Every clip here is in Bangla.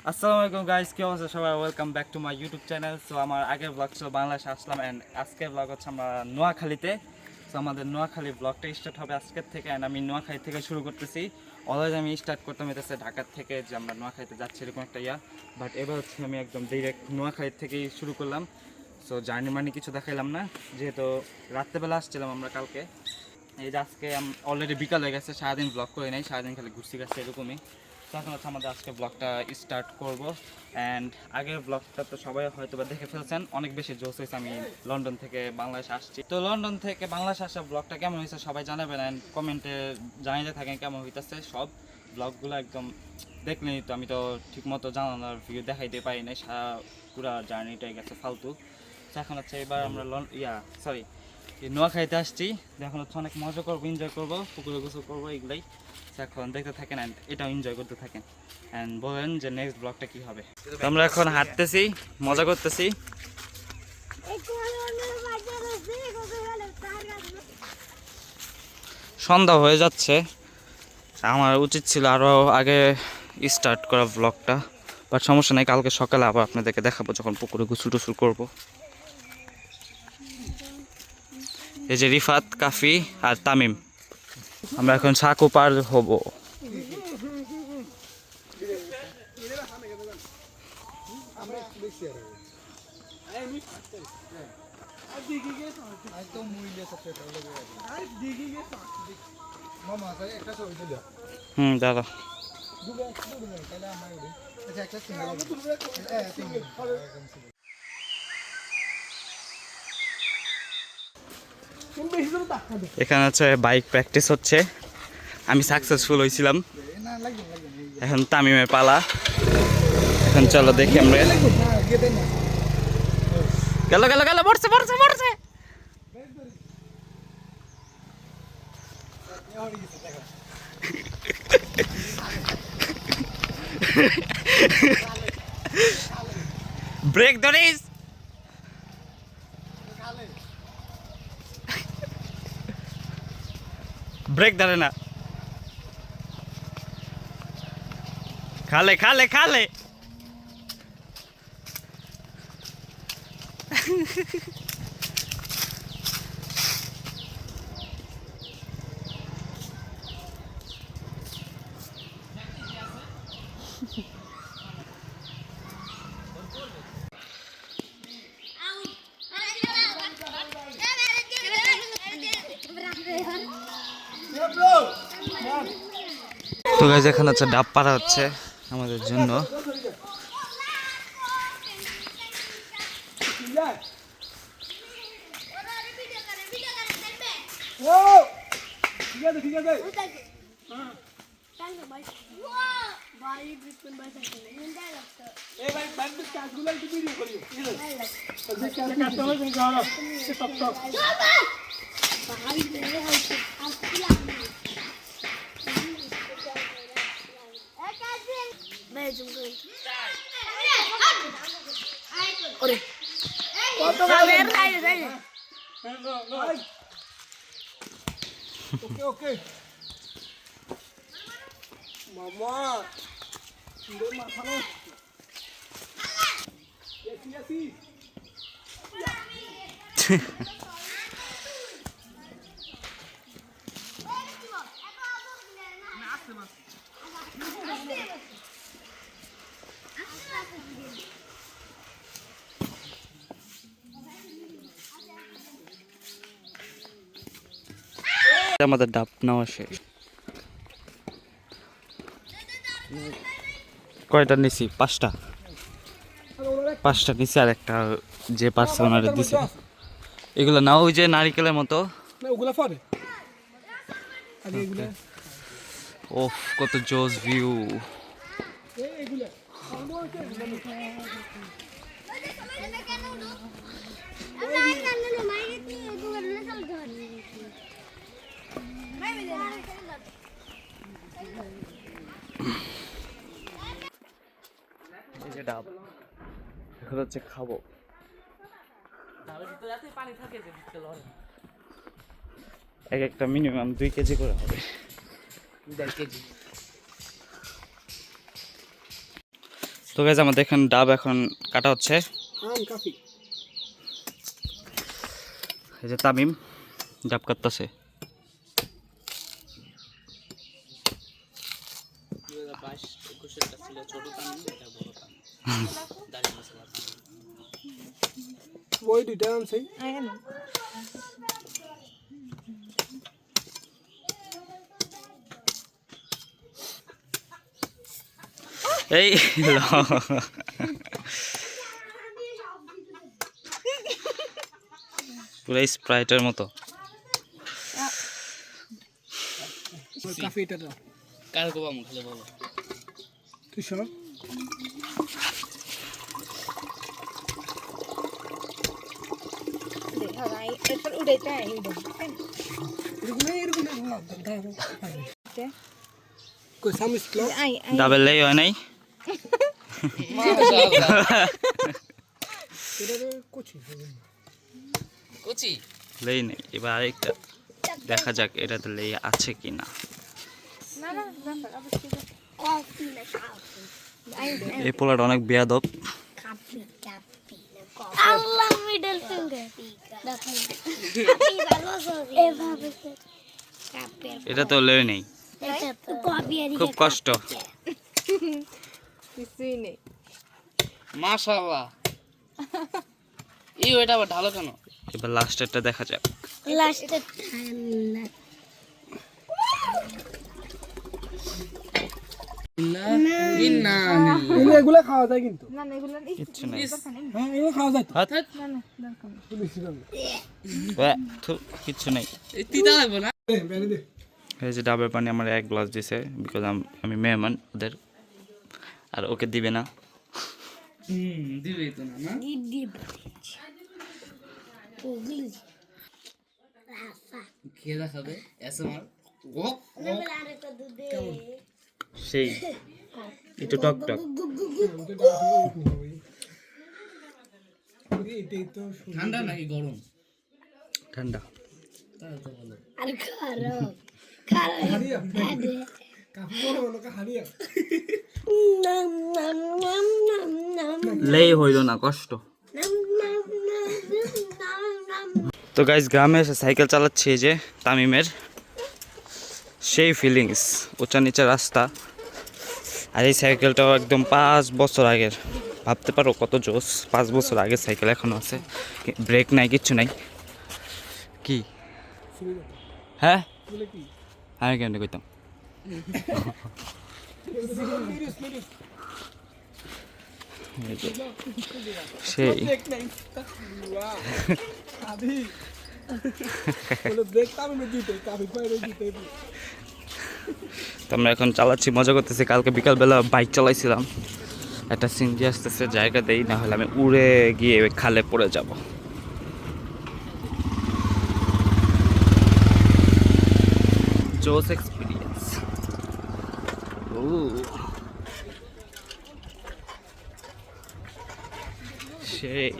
আসসালামু আলাইকুম গাইস, কি অবস্থা সবাই? Welcome back to my YouTube channel. So আমার আগের ব্লগ ছিল বাংলাদেশে আসলাম অ্যান্ড আজকের ব্লগ হচ্ছে আমরা নোয়াখালীতে। সো আমাদের নোয়াখালী ব্লগটা স্টার্ট হবে আজকের থেকে অ্যান্ড আমি নোয়াখালী থেকে শুরু করতেছি। অলওয়েজ আমি স্টার্ট করতাম হইতেছে ঢাকার থেকে, যে আমরা নোয়াখালীতে যাচ্ছি এরকম একটা বাট এবার হচ্ছে আমি একদম ডিরেক্ট নোয়াখালী থেকেই শুরু করলাম। সো জার্নি মানি কিছু দেখাইলাম না, যেহেতু রাত্রেবেলা আসছিলাম আমরা কালকে। এই যে আজকে অলরেডি বিকাল হয়ে গেছে, সারাদিন ব্লগ করে নাই, সারাদিন খালি ঘুরছি গেছে এরকমই। তো এখন হচ্ছে আমাদের আজকে ব্লগটা স্টার্ট করব। অ্যান্ড আগের ব্লগটা তো সবাই হয়তো বা দেখে ফেলছেন, অনেক বেশি জোশ হয়েছে। আমি লন্ডন থেকে বাংলাদেশে আসছি, তো লন্ডন থেকে বাংলাদেশে আসা ব্লগটা কেমন হয়েছে সবাই জানাবেন অ্যান্ড কমেন্টে জানাইতে থাকেন কেমন হইতেছে। সব ব্লগগুলো একদম দেখলেনি তো, আমি তো ঠিকমতো জানানোর ভিউ দেখাইতে পারি নাই, সারা পুরা জার্নিটাই গেছে ফালতু। তো এখন হচ্ছে এবার আমরা সরি নোয়াখালীতে আসছি, এখন হচ্ছে অনেক মজা করবো, এনজয় করবো, পুকুরে গোসল করবো, এগুলাই। এখন দেখতে থাকেন অ্যান্ড এটাও এনজয় করতে থাকেন অ্যান্ড বলেন যে নেক্সট ব্লগটা কি হবে। আমরা এখন হাঁটতেছি, মজা করতেছি। সন্ধ্যা হয়ে যাচ্ছে, আমার উচিত ছিল আরও আগে স্টার্ট করা ব্লগটা, বাট সমস্যা নেই, কালকে সকালে আবার আপনাদেরকে দেখাবো যখন পুকুরে গোসল টোসল করবো। এই যে রিফাত, কাফি আর তামিম, আমরা এখন সাঁকো পার হব। দাদা এখানে হচ্ছে বাইক প্র্যাকটিস হচ্ছে, আমি সাকসেসফুল হয়েছিলাম। এখন তামিমের পালা, এখন চলো দেখি আমরা। গেল গেল গেল, পড়ছে পড়ছে পড়ছে। ব্রেক ধরিস, ব্রেক ধরে না, খালে খালে খালে। তো গাইজ এখানে হচ্ছে ডাব পাড়া হচ্ছে আমাদের জন্য। ওকে ওকে মামা রে মাথা না এসি এসি আমাদের ডাব নেওয়া শেষ। কয়টা নিছি? পাঁচটা নিছি, আর একটা যে পার্সেল ওনারে দিছে। এগুলো না ওই যে নারিকেলের মতো। না ওগুলা পরে আগে এগুলা ওফ, কত জোস ভিউ। এগুলা এই যে ডাব, এখন হচ্ছে খাবো। এক একটা মিনিমাম 2 কেজি করে হবে। 2.5 কেজি। তো গাইজ আমাদের এখানে ডাব এখন কাটা হচ্ছে। আম কাফি এই যে তামিম ডাব কাটতেছে। ওই দুইটা আম সেই এই পুরো স্প্রাইটের মতো। কাফি এটা দাও কার গোবাম খালি বলো তুই সব কই সামিস ক্লো ডাবের লেই হয় নাই। এটা কোচি কুচি লেই নেই, এবার আরেকটা দেখা যাক এটাতে লেই আছে কিনা। এই পোলাটা অনেক বেয়াদব। আল্লাহ মিডল ফিঙ্গার এটা তো লেই নেই, খুব কষ্ট। কিছুই নেই। মাশাআল্লাহ এই ওইটা আবার ঢালো কেন? এবার লাস্টেরটা দেখা যাক। লাস্টে এগুলা খাওয়া যায় কিন্তু না না এগুলো কিচ্ছু নেই। হ্যাঁ এগুলো খাওয়া যায় তো হাত, না না দরকার নেই। বেশি দাম থু, কিচ্ছু নেই। এই তিতা লাগবে না? দে বেরে দে এই যে ডাবের পানি আমার 1 গ্লাস দিছে, বিকজ আমি মেহমান ওদের, আর ওকে দিবে না। দিবেই তো না না খেয়ে দেখাবে এসএমআর ও সেই একটু টক টক। এটাই তো ঠান্ডা নাকি গরম? ঠান্ডা। তাহলে তো ভালো। আর খারাপ খারাপ হারিয়া কাফি বড় হলো হারিয়া নাম নাম নাম নাম নাম লেই হইল না, কষ্ট। নাম নাম নাম নাম তো গাইজ গ্রামে এসে সাইকেল চালাচ্ছি, এই যে তামিমের সেই ফিলিংস, উঁচা নিচা রাস্তা। আর এই সাইকেলটাও একদম 5 বছর আগের, ভাবতে পারো কত জোস। 5 বছর আগের সাইকেল এখনো আছে, ব্রেক নাই, কিচ্ছু নাই। কি হ্যাঁ আমি কেমন কইতাম। সেই ব্রেক নাই আদি বলে ব্রেক তাম মে দিতে কাফি পাইরে দিতে তো আমরা এখন চালাচ্ছি, মজা করতেছি। কালকে বিকালবেলা বাইক চালাইছিলাম, একটা সিনজি আসতেছে, জায়গা দেই না হলে আমি উড়ে গিয়ে ওই খালে পড়ে যাব। জোস এক্সপিরিয়েন্স। সেই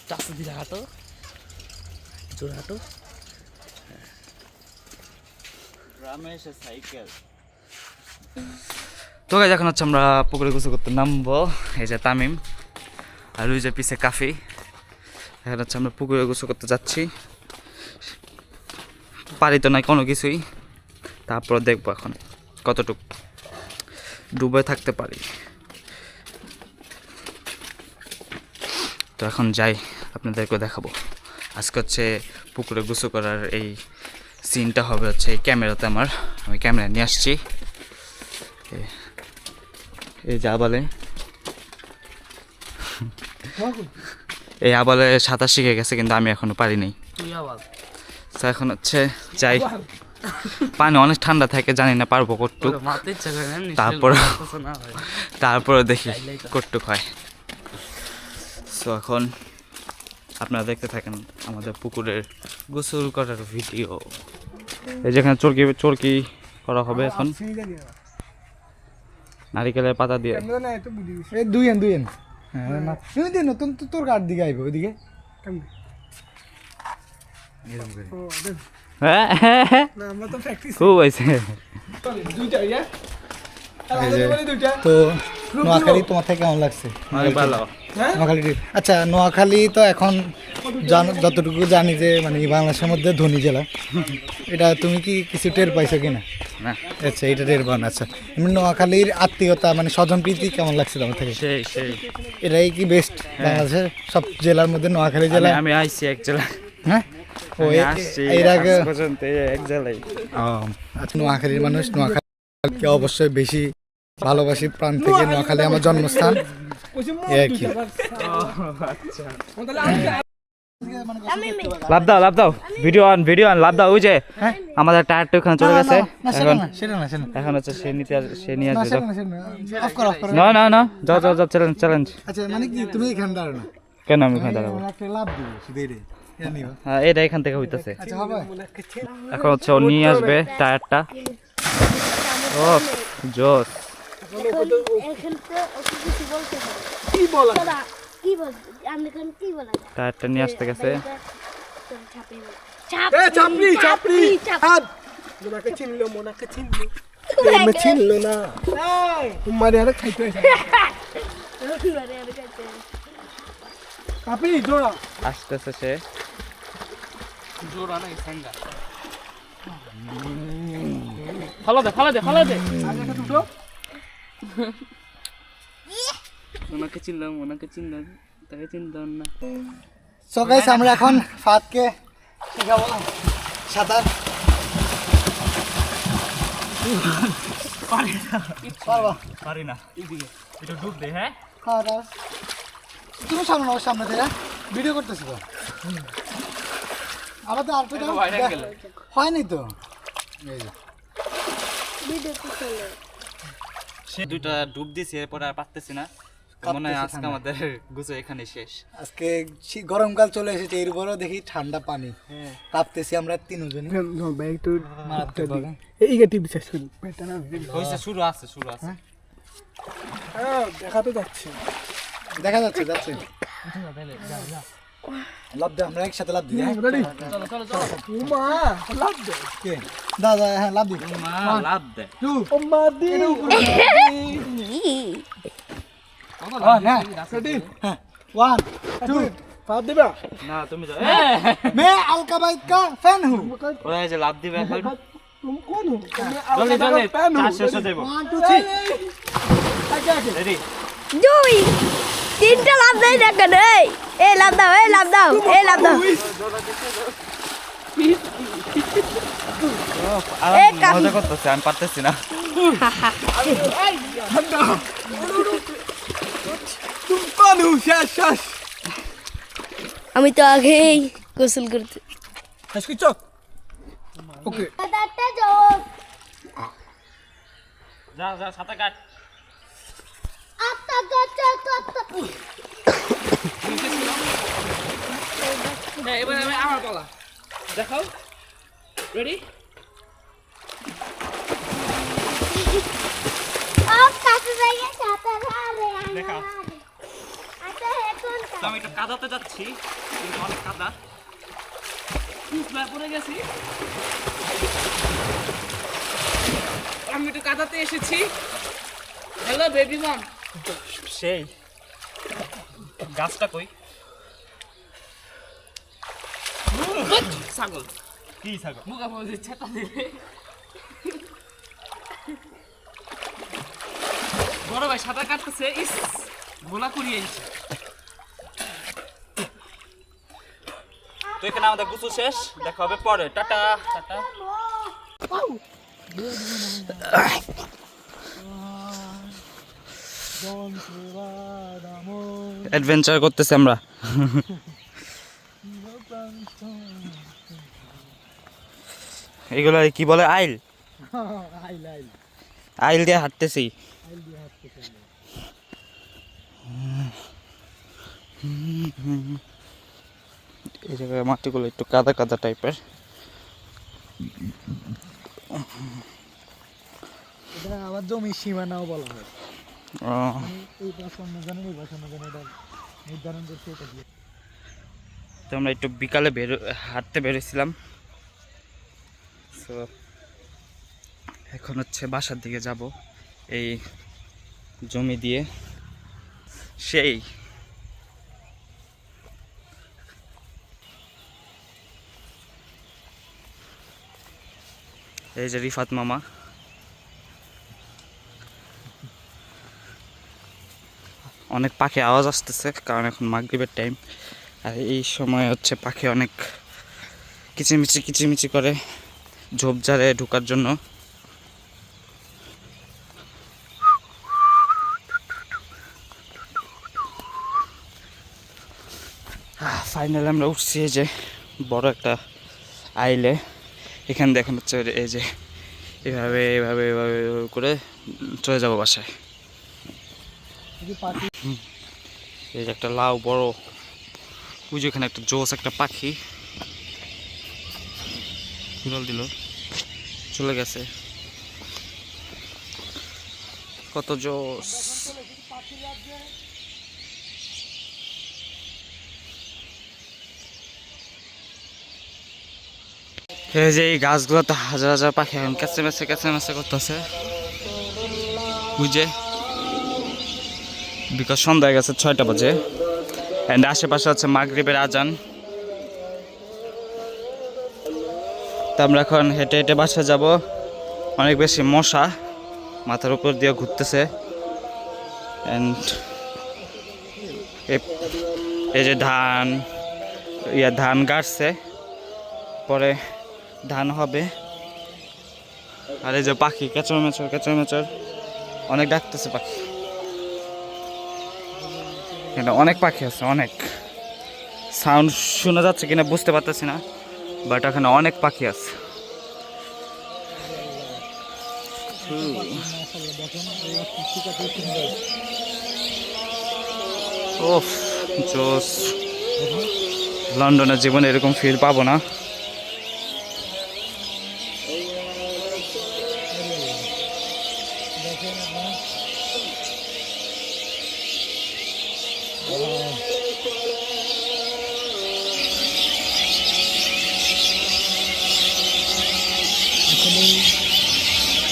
চাষে দিলে হাঁটো জোর হাঁটো। গ্রামে এসে সাইকেল। তো গাইজ এখন হচ্ছে আমরা পুকুরে গোসল করতে নামবো। এই যে তামিম আর ওই যে পিছে কাফি। এখন হচ্ছে আমরা পুকুরে গোসল করতে যাচ্ছি। পারি তো নাই কোনো কিছুই, তারপর দেখবো এখন কতটুকু ডুবে থাকতে পারি। তো এখন যাই, আপনাদেরকে দেখাবো। আজকে হচ্ছে পুকুরে গোসল করার এই সিনটা হবে হচ্ছে এই ক্যামেরাতে। আমি ক্যামেরা নিয়ে আসছি। এই যে আবালে, এই আবালে সাঁতার শিখে গেছে, কিন্তু আমি এখনো পারিনি। তুই আবার তো এখন হচ্ছে যাই, পানি অনেক ঠান্ডা থাকে, জানি না পারবো কটুক। মারতে ইচ্ছা করে না তারপর না হয়। তারপরে দেখি কটুক হয়। সো এখন আপনারা দেখতে থাকেন আমাদের পুকুরের গোসল করার ভিডিও। এই যেখানে চরকি করা হবে এখন, নারিকেলের পাতা দিয়ে। ক্যামেরা না এত বুঝি এই দুই এন হ্যাঁ না তুই দে নতুন তো তোর কাট দিকে আইবো ওইদিকে কেমনে এরকম করে ও দেন হ্যাঁ না আমরা তো প্র্যাকটিস খুব হয়েছে দুইটা ইয়া এই যে, দুইটা তো নোয়াখালী তোমার থেকে কেমন লাগছে অনেক ভালো হ্যাঁ নোয়াখালী আচ্ছা নোয়াখালী তো এখন যতটুকু জানি যে মানে বাংলাদেশের মধ্যে ধনী জেলা এটা তুমি কি কিছু টের পাইছো কিনা না আচ্ছা এটা টের পান আচ্ছা এমনি নোয়াখালীর আত্মীয়তা মানে স্বজন প্রীতি কেমন লাগছে তোমার থেকে সেই সেই এটাই কি বেস্ট বাংলাদেশের সব জেলার মধ্যে নোয়াখালী জেলা আমি আইছি এক জেলা হ্যাঁ ও আমি আসছি এর আগে আজ পর্যন্ত এই এক জেলায় ও, আচ্ছা নোয়াখালীর মানুষ নোয়াখালীকে অবশ্যই বেশি ভালোবাসি প্রাণ থেকে নোয়াখালী আমার জন্মস্থান কইছি এই আর কি আচ্ছা তাহলে লাভ দাও ভিডিও অন লাভ দাও ওই যে আমাদের টায়ারটা ওখানে চলে গেছে এখন এখন হচ্ছে সে নিয়ে আসবে যাও না যাও চ্যালেঞ্জ আচ্ছা মানে কি তুমি এখানে দাঁড়াও না কেন আমি ওখানে দাঁড়াবো একটা লাভ দিবে শুধু এটাই এটা নিও হ্যাঁ এটা এখান থেকে হইতাছে আচ্ছা হবে এখন হচ্ছে ও নিয়ে আসবে টায়ারটা ও জোস এখন তো ওকে কিছু বলতে হবে কি বলা তোরা কি বল আমি এখন কি বলা যায় টায়ারটা নিয়ে আসতে গেছে চাপড়ি হাত মোনাকে চিনলো এমনি চিনলো না তোমার আরে খাইতে হইছে কাপি জোড়া আসতেছে সে জোড়া নাই সাঙ্গা ফালা দে আগে একটা দুটো ওনাকে চিনলাম তাকে চিনতাম না সো গাইস আমরা এখন ফাতকে শিখাবো সাঁতার পারবা পারি না এটা ডুব দে হ্যাঁ হ্যাঁ দাও। তুমি সামনে নাও সামনে থেকে ভিডিও করতেছি তো আবার তো আরেকটা দাও। হয়নি তো এই যে। সে দুইটা ডুব দিছি এরপর আর পারতেছি না মনে হয় আজকে আমাদের গুছো এখানে শেষ আজকে গরমকাল চলে এসেছে এরপরও দেখি ঠান্ডা পানি কাঁপতেছি আমরা তিনজনই ভাই একটু মারাত্মকভাবে। এই গেটি বিশেষ করি পেটটা না হইছে শুরু আছে হ্যাঁ দেখা তো যাচ্ছে দেখা যাচ্ছে লাভ দে আমরা একসাথে লাভ দিই হ্যাঁ? রেডি মা লাভ দে কে দাদা হ্যাঁ লাভ দিই মা লাভ দে ও মা দি হ্যাঁ রেডি হ্যাঁ 1 2 পাপ দিবা না তুমি যাও मैं अलकाबाइद का फैन हूँ ওই যে লাভ দিবে এখন तुम कौन हो জলদি চার শেষ হয়ে যাবো 1 2 3 आगे आगे রেডি দুই তিনটা লাভ দেয় না কেন এই লাভ দাও মজা করতেছে আমি পারতেছি না तुम कौन हो शश আমি তো আগেই গোসল করতে इसकी चौक ओके যা সাঁতার কাট এবার আমার পালা দেখাও রেডি তো আমি একটু কাদাতে যাচ্ছি কিন্তু অনেক কাদা পড়ে গেছি আমি একটু কাদাতে এসেছি হ্যালো বেবি মম সেই গাছটা কই ছাগল কি ছাগল মুখা মধ্যে ছেটা দিলে বড় ভাই সাঁতার কাটতেছে ইস গোলা করিয়ে আনছে তো এখানে আমাদের গুছু শেষ দেখা হবে পরে টাটা অ্যাডভেঞ্চার করতেছি আমরা এগুলো কি বলে আইল আইল দিয়ে হাঁটতেছি এই জায়গায় মাটিগুলো একটু কাদা কাদা টাইপের এটা আবার জমি সীমানাও বলা হয় ও এই 55 জনের নির্বাচনের জন্য এটা নির্ধারণ করছে এটা দিয়ে তো আমরা একটু বিকালে হাঁটতে বেরোছিলাম। সো এখন হচ্ছে বাসার দিকে যাব এই জমি দিয়ে। সেই এই যে রিফাত মামা, অনেক পাখি আওয়াজ আসতেছে কারণ এখন মাগরিবের টাইম, আর এই সময় হচ্ছে পাখি অনেক কিচিমিচি করে ঝোপঝাড়ে ঢোকার জন্য। ফাইনালি আমরা উঠছি এই যে বড় একটা আইলে। এখানে দেখেন হচ্ছে এই যে এভাবে এভাবে এভাবে করে চলে যাবো বাসায়। এই যে একটা লাউ বড়, ওই যে এখানে একটা জোস একটা পাখি উড়াল দিল, চলে গেছে। কত জোস! এই যে এই গাছগুলোতে হাজার হাজার পাখি এখন ক্যাচে ম্যাচে করতেছে, বুঝে বিকজ সন্ধ্যা হয়ে গেছে 6টা বাজে, অ্যান্ড আশেপাশে হচ্ছে মাগরিবের আজান। তো আমরা এখন হেঁটে হেঁটে বাসা যাব। অনেক বেশি মশা মাথার উপর দিয়ে ঘুরতেছে, অ্যান্ড এই যে ধান গাড়ছে, পরে ধান হবে। আর এই যে পাখি কেঁচর মেচর অনেক ডাকতেছে পাখি। এখানে অনেক পাখি আছে, অনেক সাউন্ড শোনা যাচ্ছে কিনা বুঝতে পারতেছি না, বাট এখানে অনেক পাখি আছে। ওফ জোস! লন্ডনের জীবনে এরকম ফিল পাবো না।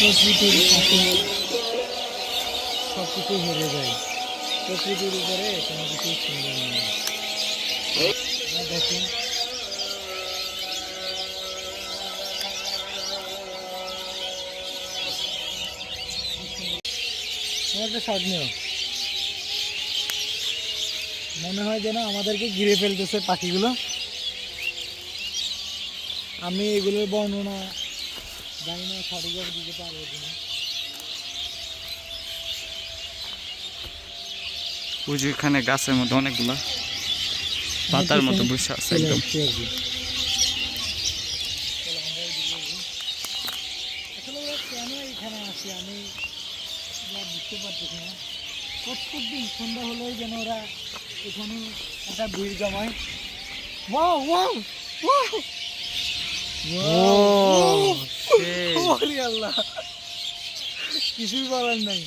প্রকৃতির সাথে সব কিছু হেরে যায়, প্রকৃতির উপরে কোনো কিছু সুন্দর নেই। দেখুন একটা শট নিও, মনে হয় যেন আমাদেরকে ঘিরে ফেলতেছে পাখিগুলো। আমি এগুলোর বর্ণনা জানি না, সঠিকভাবে দিতে পারবো কিনা। ওই যে এখানে গাছের মধ্যে অনেকগুলো পাতার মতো বসে আছে একদম। কেন এখানে আসি আমি বুঝতে পারতেছি না। প্রত্যেকদিন সন্ধ্যা হলেই যেন ওরা এখানে একটা ভিড় জমায়। Wow wow wow! আল্লাহ, কিছুই বলার নাই।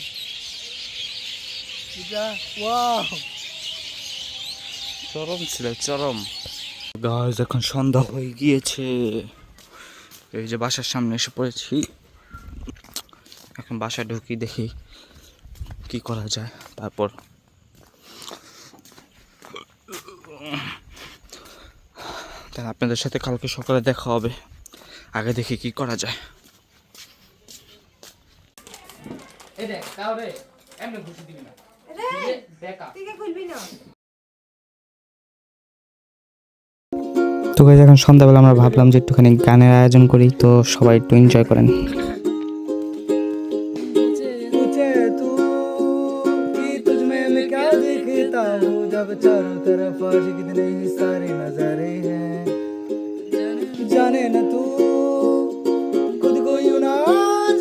এটা ওয়াও, চরম ছিল, চরম। গাছ এখন সন্ধ্যা হয়ে গিয়েছে, এই যে বাসার সামনে এসে পড়েছি। এখন বাসায় ঢুকি, দেখি কি করা যায়। তারপর আপনাদের সাথে কালকে সকালে দেখা হবে, আগে দেখি কি করা যায়। তো গাইস এখন সন্ধ্যাবেলা আমরা ভাবলাম যে একটুখানি গানের আয়োজন করি, তো সবাই একটু এনজয় করেন। चारों तरफ आज कितने ही सारे नजारे हैं, जाने न तू खुद को यूं ना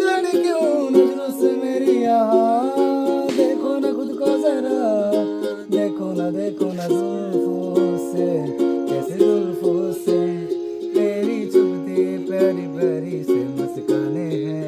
जाने क्यों नजरों से मेरी यहाँ देखो ना खुद को जरा, देखो ना जुल्फों से, कैसे जुल्फों से तेरी चुभती प्यारी प्यारी से मुस्काने हैं।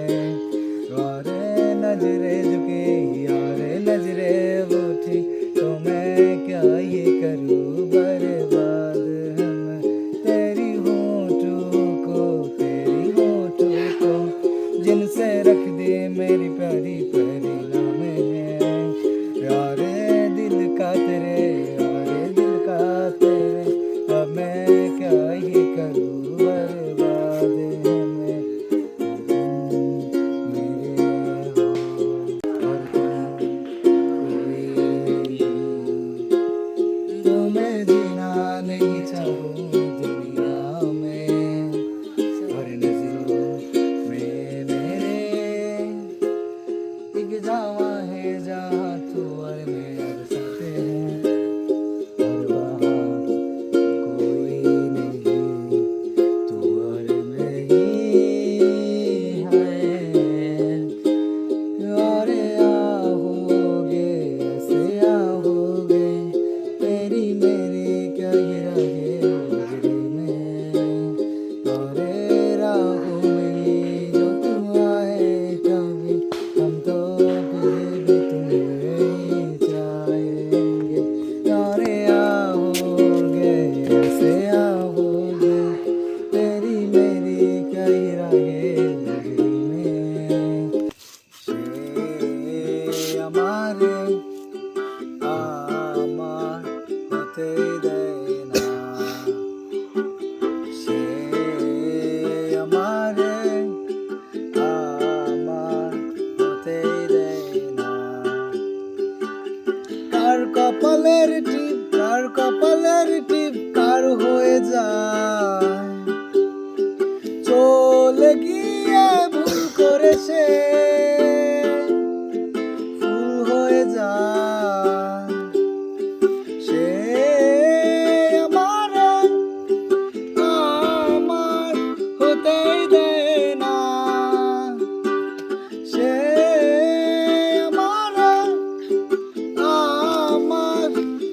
हूँ दुनिया में, हर नजरों में मेरे एक जावा है जहाँ तू और मैं बरसाते हैं, हर बाहर कोई नहीं तू और मैं ही है। अरे आओगे ऐसे आओगे, मेरी मेरी क्या गिरागे नजरे में, अरे राहों में जो तुम आए कभी, हम तो फिर भी तुम्हें चाहेंगे। अरे आओगे ऐसे आओगे, मेरी मेरी क्या गिरागे नजरे में, সে আমারে আমার হতে দেয় না, সে আমারে আমার হতে দেয় না। কার কপালের টিপ, কার কপালের টিপ কার হয়ে যায়, চলে গিয়ে ভুল করেছে ফুল হয়ে যায়, সে আমার আমার হতেই দেয় না, সে আমার আমার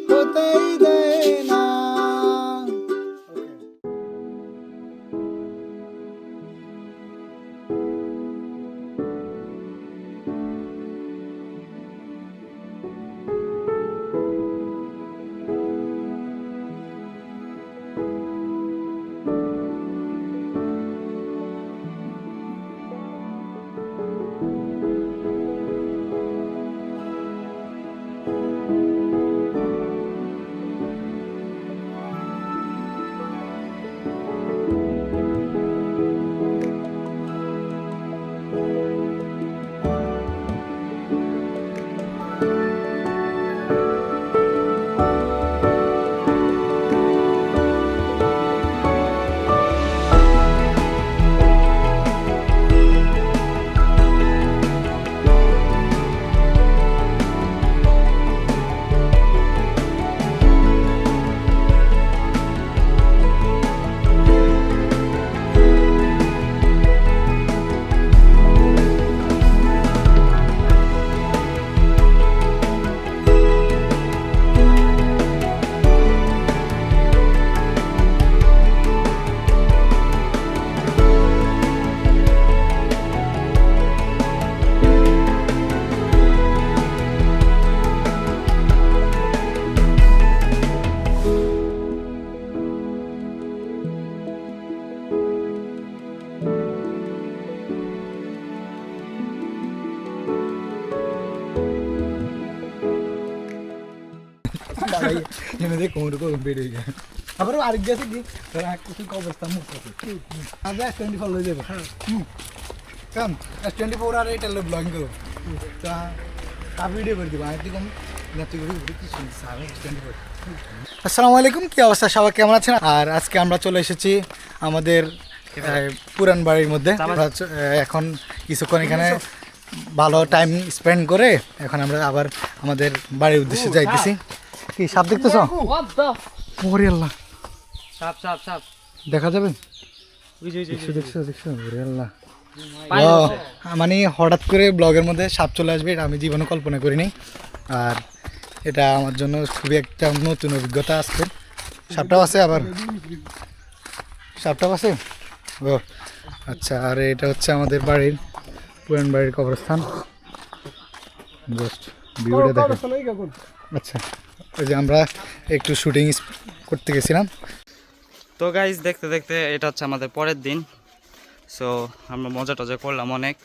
হতেই দেয় না। এনে দিয়ে কোমর কোমর বেড়ে যায়, আবার আরেক গেছে কি কিছু অবস্থা মুখ আছে আগে S24 লয়ে যাবে। কারণ S24 আর এটা ব্লগিং করো, তা ভিডিও করে দিব আর কম নাতি করে কিছু সারা S24। আসসালামু আলাইকুম, কি অবস্থা সবাই, কেমন আছেন? আর আজকে আমরা চলে এসেছি আমাদের পুরান বাড়ির মধ্যে। এখন কিছুক্ষণ এখানে ভালো টাইম স্পেন্ড করে এখন আমরা আবার আমাদের বাড়ির উদ্দেশ্যে যাইতেছি। কি সাপ দেখতেছ? ওরে আল্লাহ, সাপ সাপ সাপ দেখা যাবে? দেখছো দেখছো দেখছো, ওরে আল্লাহ। মানে হঠাৎ করে ব্লগের মধ্যে সাপ চলে আসবে এটা আমি জীবনে কল্পনা করিনি, আর এটা আমার জন্য খুবই একটা নতুন অভিজ্ঞতা আসছে। সাপটাও আছে, আবার সাপটাও আছে। ও আচ্ছা, আর এটা হচ্ছে আমাদের বাড়ির পুরান বাড়ির কবরস্থান। জাস্ট ভিউটা দেখো। আচ্ছা, ওই যে আমরা একটু শুটিং করতে গেছিলাম। তো গাইজ দেখতে দেখতে এটা হচ্ছে আমাদের পরের দিন। সো আমরা মজা টজা করলাম অনেক।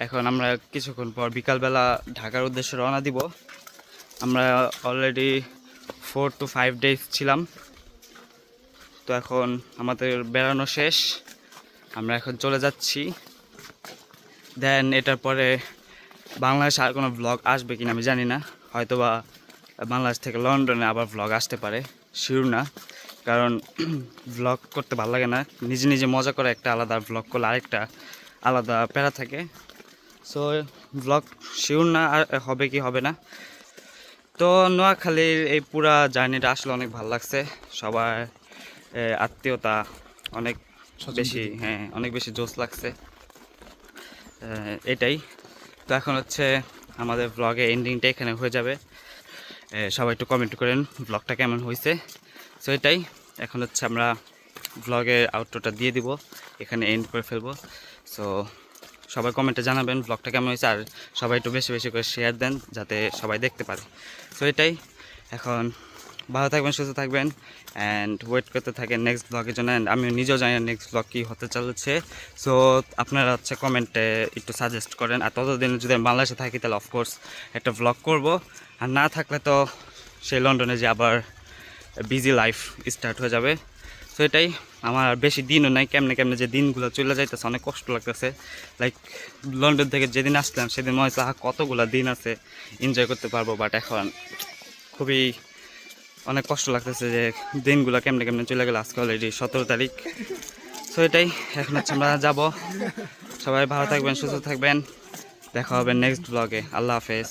এখন আমরা কিছুক্ষণ পর বিকালবেলা ঢাকার উদ্দেশ্যে রওনা দিব। আমরা অলরেডি 4 to 5 days ছিলাম। তো এখন আমাদের বেড়ানো শেষ, আমরা এখন চলে যাচ্ছি। দেন এটার পরে বাংলাদেশে আর কোনো ব্লগ আসবে কিনা আমি জানি না, হয়তো বা বাংলাদেশ থেকে লন্ডনে আবার ব্লগ আসতে পারে, শিওর না। কারণ ব্লগ করতে ভালো লাগে না, নিজে নিজে মজা করে একটা আলাদা, ব্লগ করলে আরেকটা আলাদা প্যারা থাকে। সো ব্লগ শিওর না আর হবে কি হবে না। তো নোয়াখালীর এই পুরা জার্নিটা আসলে অনেক ভালো লাগছে, সবার আত্মীয়তা অনেক বেশি, হ্যাঁ অনেক বেশি জোশ লাগছে। এটাই তো, এখন হচ্ছে আমাদের ব্লগে এন্ডিংটা এখানে হয়ে যাবে। সবাই একটু কমেন্ট করেন ব্লগটা কেমন হয়েছে। সো এটাই, এখন হচ্ছে আমরা ব্লগের আউটরোটা দিয়ে দিব, এখানে এন্ড করে ফেলবো। সো সবাই কমেন্টে জানাবেন ব্লগটা কেমন হয়েছে, আর সবাই একটু বেশি বেশি করে শেয়ার দেন যাতে সবাই দেখতে পারে। সো এটাই, এখন ভালো থাকবেন, সুস্থ থাকবেন, অ্যান্ড ওয়েট করতে থাকেন নেক্সট ব্লগের জন্য। অ্যান্ড আমি নিজেও জানি না নেক্সট ব্লগ কী হতে চলেছে। সো আপনারা হচ্ছে কমেন্টে একটু সাজেস্ট করেন, আর ততদিন যদি আমি বাংলাদেশে থাকি তাহলে অফকোর্স একটা ব্লগ করব, আর না থাকলে তো সেই লন্ডনে যে আবার বিজি লাইফ স্টার্ট হয়ে যাবে। সো এটাই, আমার বেশি দিনও নাই, কেমনে কেমনে যে দিনগুলো চলে যাইতেছে অনেক কষ্ট লাগতেছে। লাইক লন্ডন থেকে যেদিন আসলাম সেদিন মনে হচ্ছে কতগুলো দিন আছে, এনজয় করতে পারবো, বাট এখন খুবই অনেক কষ্ট লাগতেছে যে দিনগুলো কেমনে কেমনে চলে গেল। আজকে অলরেডি 17 তারিখ। সো এটাই, এখন হচ্ছে আমরা যাবো। সবাই ভালো থাকবেন, সুস্থ থাকবেন, দেখা হবে নেক্সট ব্লগে। আল্লাহ হাফেজ।